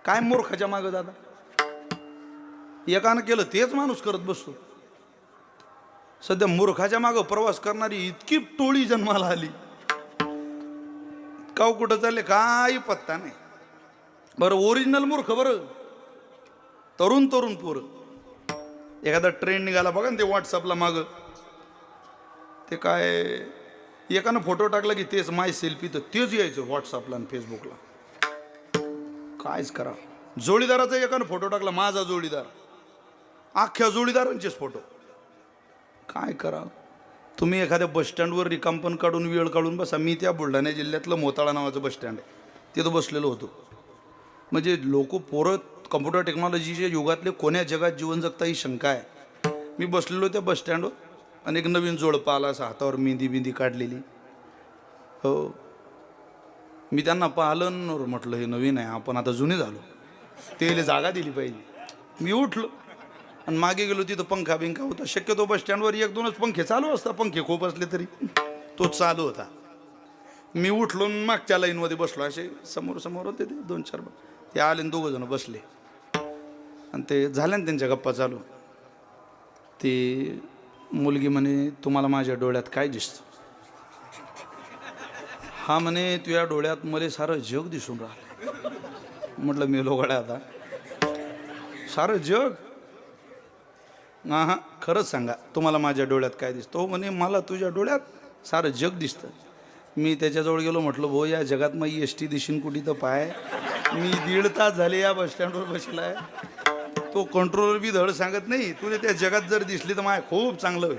काय मूर्खाच्या मागं दादा? एकानं केलं तेच माणूस करत बसतो. सध्या मूर्खाच्या मागं प्रवास करणारी इतकी टोळी जन्माला आली, का कुठं चालले काही पत्ता नाही. बरं ओरिजिनल मूर्ख बरं तरुण तरुण पोरं. एखादा ट्रेंड निघाला बघा ना ते व्हॉट्सअपला मागं, ते काय एकानं फोटो टाकला की तेच माय सेल्फी तर तेच यायचं व्हॉट्सअपला आणि फेसबुकला. कायच करा. जोडीदाराचा एकानं फोटो टाकला, माझा जोडीदार, अख्ख्या जोडीदारांचेच फोटो. काय करा. तुम्ही एखाद्या बसस्टँडवर रिकामपण काढून वेळ काढून बसा. मी त्या बुलढाणा जिल्ह्यातलं मोताळा नावाचं बसस्टँड आहे, तिथं बसलेलो होतो. म्हणजे लोक पोरं कम्प्युटर टेक्नॉलॉजीच्या युगातले कोण्या जगात जीवन जगता ही शंका आहे. मी बसलेलो त्या बसस्टँडवर आणि एक नवीन जोडपं आला, असं हातावर मेहंदी बिंदी काढलेली. हो, मी त्यांना पाहिलं, म्हटलं हे नवीन आहे, आपण आता जुने झालो, तेले जागा दिली पाहिजे. मी उठलो आणि मागे गेलो, तिथं पंखा बिंखा होता. शक्यतो बसस्टँडवर एक दोनच पंखे चालू असतात, पंखे खूप असले तरी तो चालू होता. मी उठलो मागच्या लाईनमध्ये बसलो. असे समोर समोर होते ते 2-4 ते आले, 2 जण बसले आणि ते झाल्या ना त्यांच्या गप्पा चालू. ती मुलगी म्हणे, तुम्हाला माझ्या डोळ्यात काय दिसतं? हा म्हणे, तुझ्या डोळ्यात मला सारं जग दिसून राहिलं. म्हटलं मी लोगड्या आता सारं जग? हां खरंच सांगा, तुम्हाला माझ्या डोळ्यात काय दिसतं? हो म्हणे, मला तुझ्या डोळ्यात सारं जग दिसतं. मी त्याच्याजवळ गेलो, म्हटलं भाऊ या जगात मग एसटी दिशीन कुठे तर पाय. मी 1.5 तास झाले या बसस्टँडवर बसलाय, तो कंट्रोलर बी धड सांगत नाही. तुझे त्या जगात जर दिसली तर माय खूप चांगलं होईल.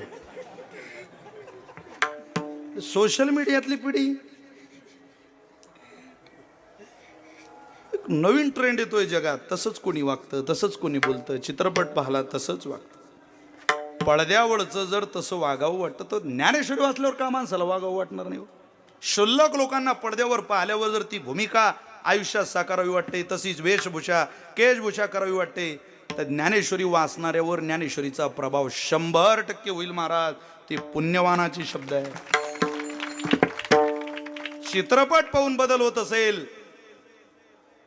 सोशल मीडियातली पिढी नवीन ट्रेंड येतोय जगात. तसंच कोणी वागतं, तसंच कोणी बोलतं. चित्रपट पाहला तसंच वागतं. पडद्यावरचं जर तसं वागावं वाटतं तर ज्ञानेश्वरी वाचल्यावर का माणसाला वागावं वाटणार नाही? शुल्लक लोकांना पडद्यावर पाहिल्यावर जर ती भूमिका आयुष्यात साकारावी वाटते, तशीच वेशभूषा केशभूषा करावी वाटते, तर ज्ञानेश्वरी वाचणाऱ्यावर ज्ञानेश्वरीचा प्रभाव 100% होईल महाराज. ती पुण्यवानाची शब्द आहे. चित्रपट पाहून बदल होत असेल,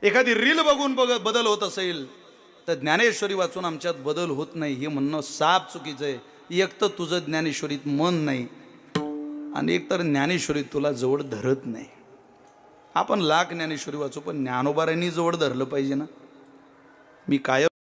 एखादी रील बघून बदल होत असेल, तर ज्ञानेश्वरी वाचून आमच्यात बदल होत नाही हे म्हणणं साफ चुकीचं आहे. एक तर तुझं ज्ञानेश्वरीत मन नाही आणि एक तर ज्ञानेश्वरी तुला जवळ धरत नाही. आपण लाख ज्ञानेश्वरी वाचू पण ज्ञानोबारांनी जवळ धरलं पाहिजे ना. मी काय